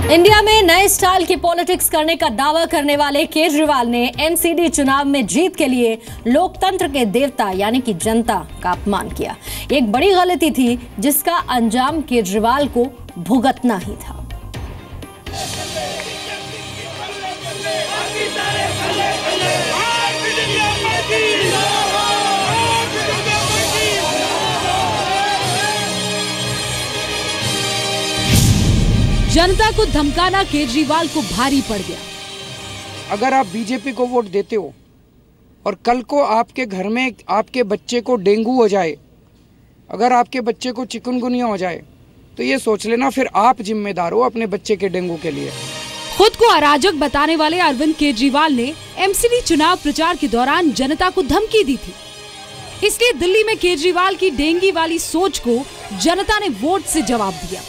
India में नए style की पॉलिटिक्स करने का दावा करने वाले केजरीवाल ने एमसीडी चुनाव में जीत के लिए लोकतंत्र के देवता यानी कि जनता का अपमान किया। एक बड़ी गलती थी जिसका अंजाम केजरीवाल को भुगतना ही था। जनता को धमकाना केजरीवाल को भारी पड़ गया। अगर आप बीजेपी को वोट देते हो और कल को आपके घर में आपके बच्चे को डेंगू हो जाए, अगर आपके बच्चे को चिकनगुनिया हो जाए, तो ये सोच लेना फिर आप जिम्मेदार हो अपने बच्चे के डेंगू के लिए। खुद को अराजक बताने वाले अरविंद केजरीवाल ने एमसीडी चुनाव प्रचार के दौरान जनता को धमकी दी थी। इसलिए दिल्ली में केजरीवाल की डेंगी वाली सोच को जनता ने वोट से जवाब दिया।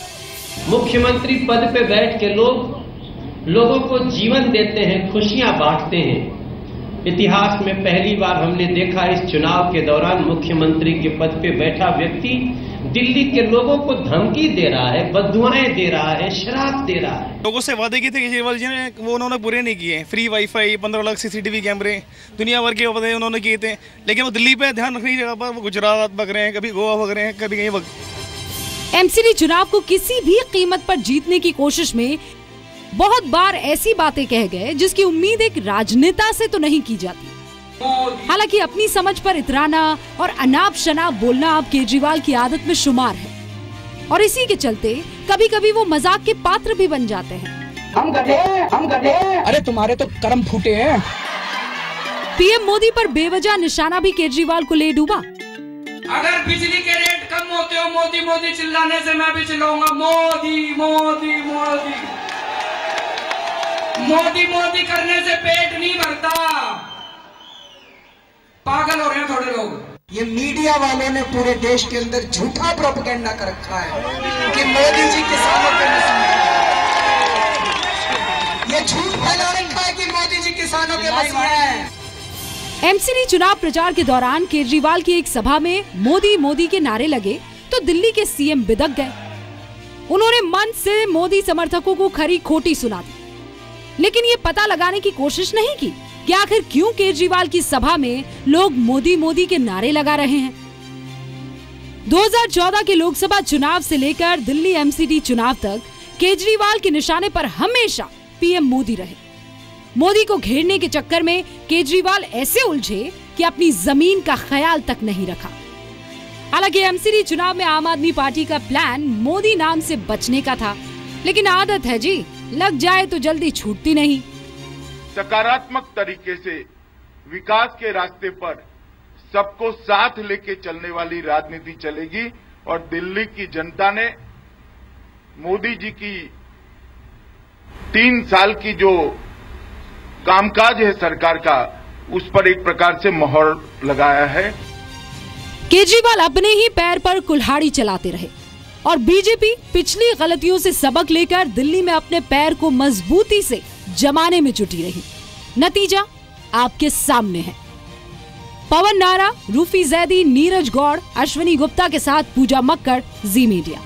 मुख्यमंत्री पद पे बैठ के लोगों को जीवन देते हैं, खुशियां बांटते हैं। इतिहास में पहली बार हमने देखा इस चुनाव के दौरान मुख्यमंत्री के पद पे बैठा व्यक्ति दिल्ली के लोगों को धमकी दे रहा है, बददुआएं दे रहा है, शराब दे रहा है। लोगों से वादे किए थे केजरीवाल जी ने, वो उन्होंने पूरे नहीं किए। फ्री वाईफाई, 15 लाख सीसीटीवी कैमरे, दुनिया भर के वादे उन्होंने किए थे, लेकिन वो दिल्ली पे ध्यान रखने की जगह पर वो गुजरात भग रहे हैं, कभी गोवा भग रहे हैं, कभी कहीं एमसीडी चुनाव को किसी भी कीमत पर जीतने की कोशिश में बहुत बार ऐसी बातें कह गए जिसकी उम्मीद एक राजनेता से तो नहीं की जाती। हालांकि अपनी समझ पर इतराना और अनाप शनाप बोलना अब केजरीवाल की आदत में शुमार है और इसी के चलते कभी कभी वो मजाक के पात्र भी बन जाते हैं। हम गधे, अरे तुम्हारे तो कर्म फूटे हैं। पीएम मोदी पर बेवजह निशाना भी केजरीवाल को ले डूबा। अगर बिजली के रेट कम होते हो मोदी मोदी चिल्लाने से मैं भी चिल्लाऊंगा मोदी मोदी मोदी। मोदी मोदी करने से पेट नहीं भरता, पागल हो रहे हैं थोड़े लोग। ये मीडिया वालों ने पूरे देश के अंदर झूठा प्रोपेगेंडा कर रखा है कि मोदी जी किसानों के मसीहा। ये झूठ फैला रखा है कि मोदी जी किसानों के मसीहा है। एमसीडी चुनाव प्रचार के दौरान केजरीवाल की एक सभा में मोदी मोदी के नारे लगे तो दिल्ली के सीएम बिदक गए। उन्होंने मंच से मोदी समर्थकों को खरी खोटी सुना दी, लेकिन ये पता लगाने की कोशिश नहीं की कि आखिर क्यों केजरीवाल की सभा में लोग मोदी मोदी के नारे लगा रहे हैं। 2014 के लोकसभा चुनाव से लेकर दिल्ली एमसीडी चुनाव तक केजरीवाल के निशाने पर हमेशा पीएम मोदी रहे। मोदी को घेरने के चक्कर में केजरीवाल ऐसे उलझे कि अपनी जमीन का ख्याल तक नहीं रखा। हालांकि एमसीडी चुनाव में आम आदमी पार्टी का प्लान मोदी नाम से बचने का था, लेकिन आदत है जी, लग जाए तो जल्दी छूटती नहीं। सकारात्मक तरीके से विकास के रास्ते पर सबको साथ लेके चलने वाली राजनीति चलेगी और दिल्ली की जनता ने मोदी जी की 3 साल की जो कामकाज है सरकार का, उस पर एक प्रकार से मोहर लगाया है। केजरीवाल अपने ही पैर पर कुल्हाड़ी चलाते रहे और बीजेपी पिछली गलतियों से सबक लेकर दिल्ली में अपने पैर को मजबूती से जमाने में जुटी रही। नतीजा आपके सामने है। पवन नारा, रूफी जैदी, नीरज गौड़, अश्विनी गुप्ता के साथ पूजा मक्कड़, जी मीडिया।